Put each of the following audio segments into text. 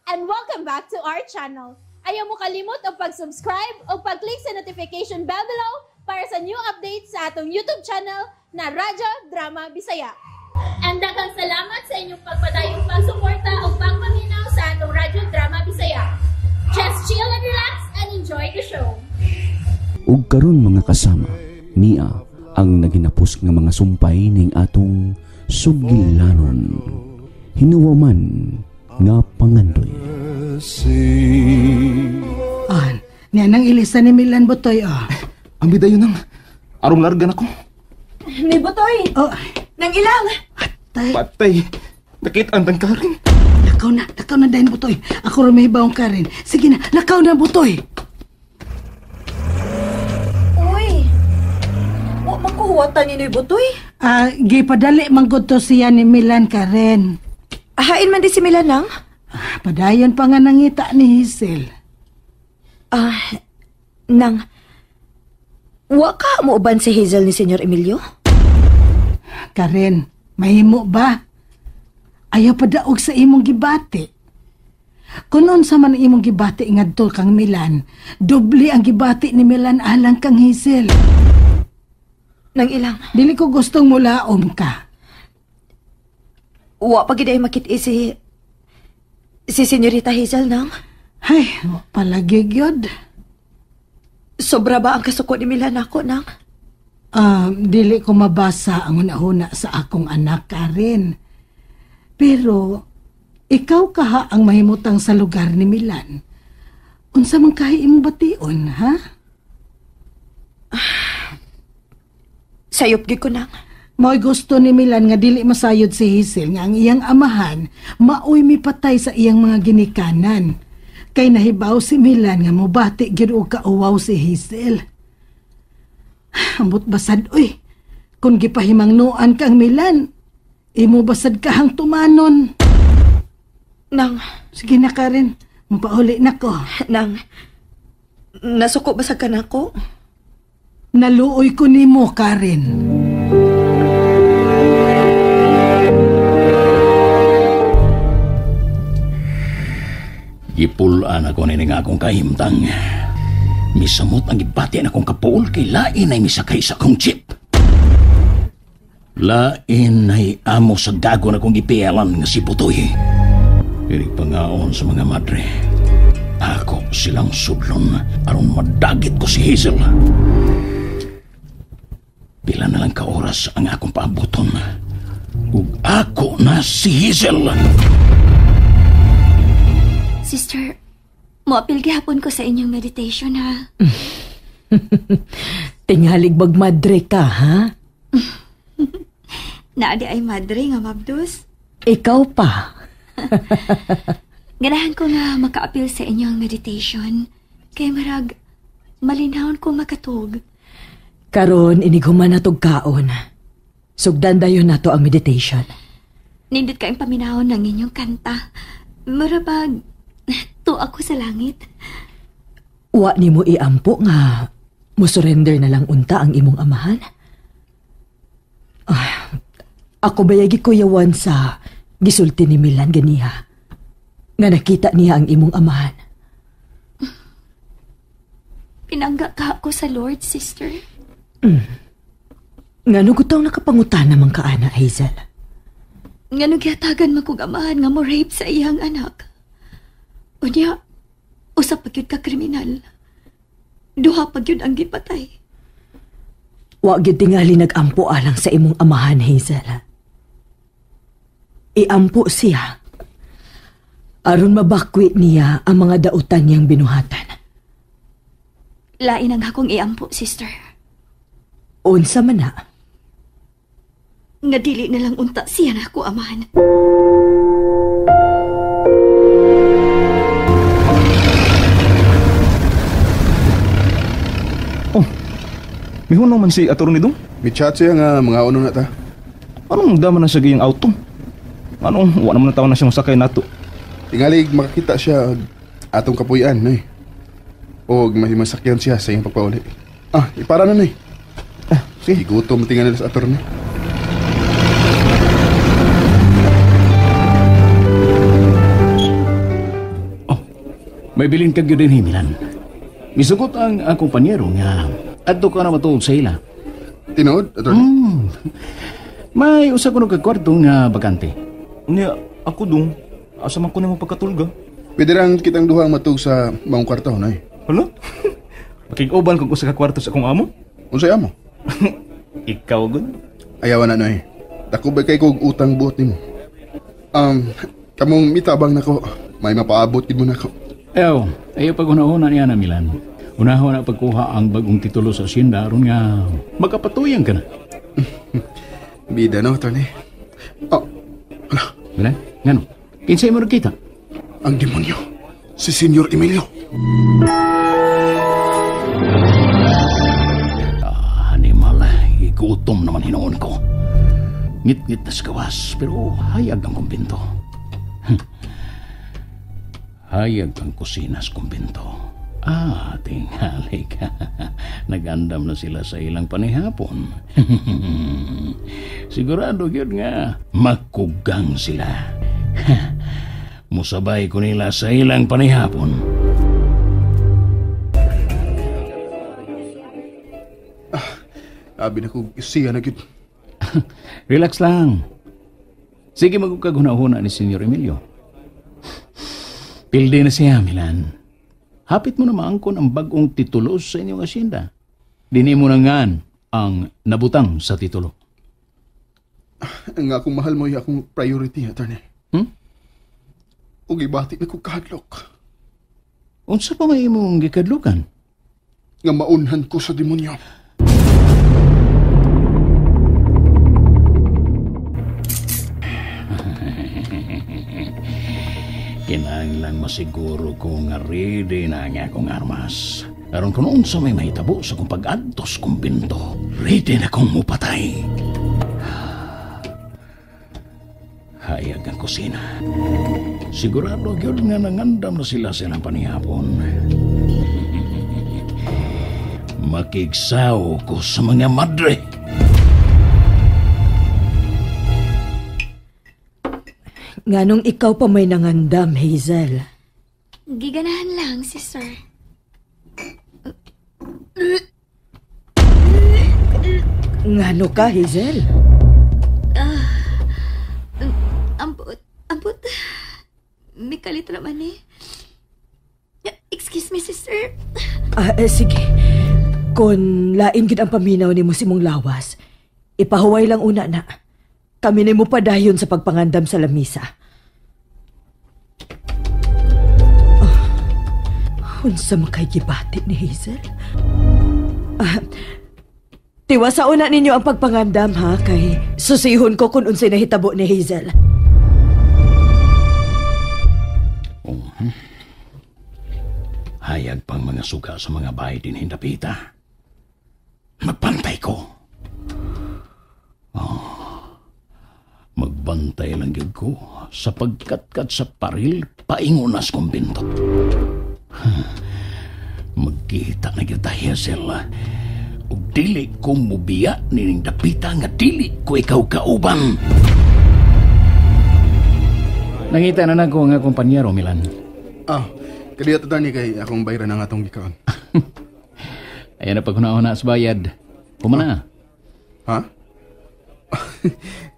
and welcome back to our channel. Ayaw mo kalimot o pag-subscribe o pag-click sa notification bell below para sa new updates sa atong YouTube channel na Radyo Drama Bisaya. And daghang salamat sa inyong pagpadayong pagsuporta o pagpaminaw sa atong Radyo Drama Bisaya. Just chill and relax and enjoy the show. Ug karon mga kasama, niya ang naginapos nga mga sumpay ning atong sugilanon. Hinuwaman nga pangandoy. Niya nang ilisan ni Milan Butoy, Ang bidayo nang arong largan ako. Ni Butoy! Nang ilang! Patay. Nakita ang tangkarin. Lakaw na dahil Butoy. Ako rin may ibang ka rin. Sige na, lakaw na Butoy. Uy! Huwag makuhuwatan ni Butoy. Gipadali manggod to siya ni Milan ka rin. Ahain man di si Milan lang? Padayon pa nga nangita ni Hazel. Nang, waka mo uban si Hazel ni Senyor Emilio? Karen, mahimo ba? Ayaw pa daog sa imong gibati. Kunon sa man imong gibati ngadto kang Milan, doble ang gibati ni Milan alang kang Hazel. Nang ilang, Dili ko gustong mulaom ka. wa pa gid ay makit si Senyorita Hazel nang. Ay, palagi gyud. Sobra ba ang kasuko ni Milan ako nang? Dili ko mabasa ang una-una sa akong anak, Karen. Pero, ikaw kaha ang mahimutang sa lugar ni Milan. Unsa man kahi imong bation, ha? Sayop gid ko nang. Mo'y gusto ni Milan nga dili masayod si Hazel nga ang iyang amahan maoy mipatay sa iyang mga ginikanan. Kay nahibaw si Milan nga mobati gyud og kauwaw si Hazel. Ambot basad oy. Kung gipahimangnuan kang Milan, imo basad kahang tumanon. Nang, Sige na Karen, mapauli na ko. nang, nasuko ba sa kanako? Naluoy ko nimo, Karen. Ipulaan ako na nga akong kahimtang. Misamot ang ibati na akong kapool kay lain ay misakay sa akong chip. Lain ay amo sa dago na akong ipialan nga si Butoy. Iri pangaon sa mga madre. Ako silang sudlon aron madagit ko si Hazel. Pila na lang ka oras ang akong paabuton. Ug ako na si Hazel. Sister, moapil gihapon ko sa inyong meditation, ha? Tingalig magmadre ka, ha? Naadi ay madre nga mabdus. Ikaw pa. Ganahan ko nga makaapil sa inyong meditation. Kay marag, malinahon ko makatug. Karon iniguman na tog kaon. Sugdan dayon nato ang meditation. Nindot ka yung paminahon ng inyong kanta. Marabag, to ako sa langit. Wa ni mo iampo nga musurrender na lang unta ang imong amahan. Ako bayagi ko yawan sa gisulti ni Milan ganiha. Nga nakita niya ang imong amahan. Pinangga ka ako sa Lord, sister. Nga nugutaw nakapangutan naman ka, Ana Hazel. Nga nagyatagan makugamahan nga mo rape sa iyang anak. O niya, usap pa yun ka kriminal. Duha pa yun ang gipatay. Wa gyud tingali nagampo alang sa imong amahan, Hazel. Iampo siya. Aron mabakwit niya ang mga dautan niyang binuhatan. Lain ang akong iampo, sister. Unsa man na? Nga dili na lang unta siya na ako amahan. Mihunong man si Atty. Dong. Gichat siya nga mga uno na ta. Anong daman na sa giyang auto? Anong wa naman na taon na siyang sakay nato? Tingalig makakita siya atong kapuyan, noy. O masakyan siya sa iyong pagpauli. Ipara na, noy. Sige. Igutom tingali sa attorney. May bilin kag yun din himilan. Misugot ang kumpanyero nga adto ka na matuod sa ila. Tinood, attorney? May usa ko kag kwarto nga bakante. Unya, ako dong. Asa man ko na mo pagkatulga? Pwede lang kitang duha ang matug sa maong kwarto, Noy. Hala? Makig-uban kung usa ka kwarto sa akong amo? Unsay amo? Ikaw, gud? Ayawan na, Noy. Dako ba kay kog utang buot nimo? Kamong mitabang nako, may mapaabot gid mo nako. Ayaw pag-una-una niya na Milan. Unahon na pagkuha ang bagong titulo sa asyenda aron nga magkapatuyan ka na. Bida no, attorney. Hala, Milan, ngano? Kinsay mo kita? ang demonyo. Si Senyor Emilio. Animal, igutom naman hinoon ko. Ngit-ngit na sa gawas, pero hayag ang kumbento. Hayag ang kusina sa kumbento. Tingali ka. Nagandam na sila sa ilang panihapon. Sigurado yun nga, magkugang sila. Musabay ko nila sa ilang panihapon. Abi na ko siya na gid. Relax lang. Sige, magkaguna-huna ni Senyor Emilio. Pilde na siya, Milan. Hapit mo na maangkon ang bagong titulo sa inyong asyenda. Dini mo na ngan ang nabutang sa titulo. Ang akong mahal mo yung akong priority, attorney. Ug ibati na ko kahadlok. Unsa pa may imong gikadlukan? Nga maunhan ko sa demonyo. Kinahanglan masiguro ko nga ready na nga akong armas. Aron kung unsa may mahitabo sa kong pag-adtos kong pinto, ready na kong mupatay. Hayag ang kusina. Sigurado yun nga nangandam na sila silang panihapon. Makigsaw ko sa mga madre. Nganong ikaw pa may nangandam, Hazel? Giganahan lang, sister. Ngano ka, Hazel? Ambot. May kalit naman eh. Excuse me, sister. Sige. Kung lain gid ang paminaw ni mo si mong lawas, ipahuway lang una na. Kami ni mo padayon sa pagpangandam sa lamisa. Unsa makay gibati ni Hazel? Tiwa sa una ninyo ang pagpangandam ha, kay susihon ko kung unsay nahitabo ni Hazel. Hayag pang mga suga sa mga bahay din hindapita. Magbantay ko. Magbantay lang yun ko sa pagkatkat sa paril paingunas kong bintot. Magkita na kita, Hazel. Ug dili ko mubiya nining dapita nga dili ko ikaw kauban. Nangita na nako nga kumpanyero, Milan. Kadiyat attorney kay akong bayran ang atong gikaon. Ayan na pagkunahon sa bayad. Pumana. Ha?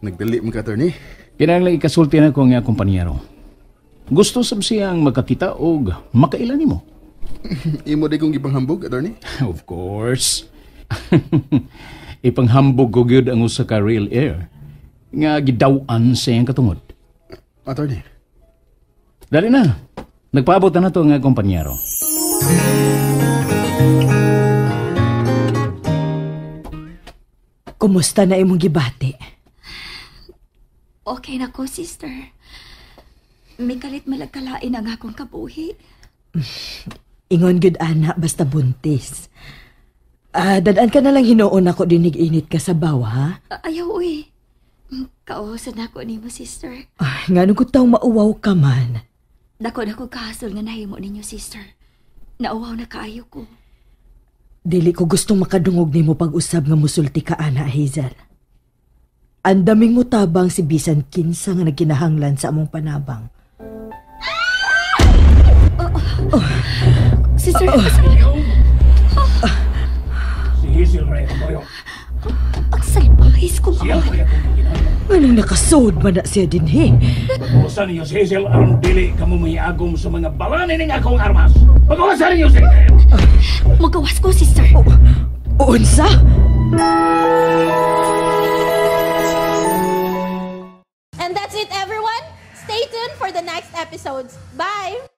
Nagdali mo ka, attorney? Kinahanglan ikasulti na ko nga kumpanyero. Gusto sab siyang makakita og makailan nimo. Imo day kong ipanghambog, attorney? Of course. Ipanghambog ko gyud ang usa ka real air nga gidaw-an sa iyang katungod. Attorney? Dali na. Nagpaabot na to nga kumpanyero. Kumusta na imong gibati? Okay na ko, sister. May kalit malagkalain ang akong kabuhi. Ingon gud ana basta buntis. Dadaan ka na lang hinuon ako dinig-init ka sa bawa, ha? Ayaw, uy. Kausan ako ni mo, sister. Ngano ko taong mauwaw ka man. Dako kahasol nga nahimo ninyo, sister. Nauwaw na kaayo ko. Dili ko gustong makadungog nimo pag-usab nga musulti ka, ana, Hazel. Ang daming mo tabang si bisan kinsa nga nagkinahanglan sa among panabang. Sister, Si Hazel Ray Arroyo. ang salbahis ko Siya maon. ko yung ginagawa. Anong nakasod man na siya din, he? Pag-uwasan niyo si Hazel aron dili ka mo may agom sa mga balanin ng akong armas. Pag-uwasan niyo si Hazel. Magawas ko, sister. Unsa? And that's it, everyone. Stay tuned for the next episodes. Bye!